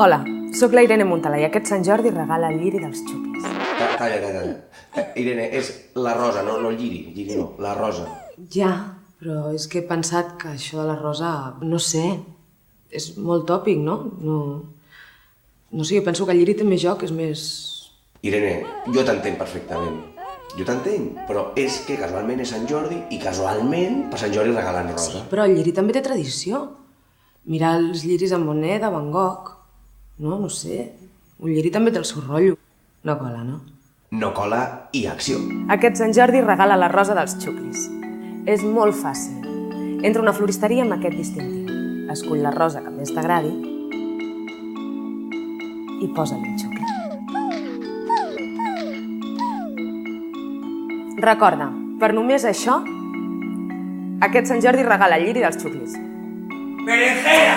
Hola, sóc la Irene Montala i aquest Sant Jordi regala el lliri dels xuclis. Calla. Irene, és la rosa, no el lliri. Lliri no, la rosa. Ja, però és que he pensat que això de la rosa, no sé, és molt tòpic, no? No sé, jo penso que el lliri té més joc, és més... Irene, jo t'entenc perfectament. Jo t'entenc, però és que casualment és Sant Jordi i casualment per Sant Jordi regalen rosa. Sí, però el lliri també té tradició. Mirar els lliris amb Monet, de Van Gogh... No sé, un lliri també té el seu rotllo. No cola, no? No cola i acció. Aquest Sant Jordi regala la rosa dels xuclis. És molt fàcil. Entra a una floristeria amb aquest distintiu. Escull la rosa que més t'agradi i posa-li un xucli. Recorda, per només això, aquest Sant Jordi regala el lliri dels xuclis. ¡Berenjena!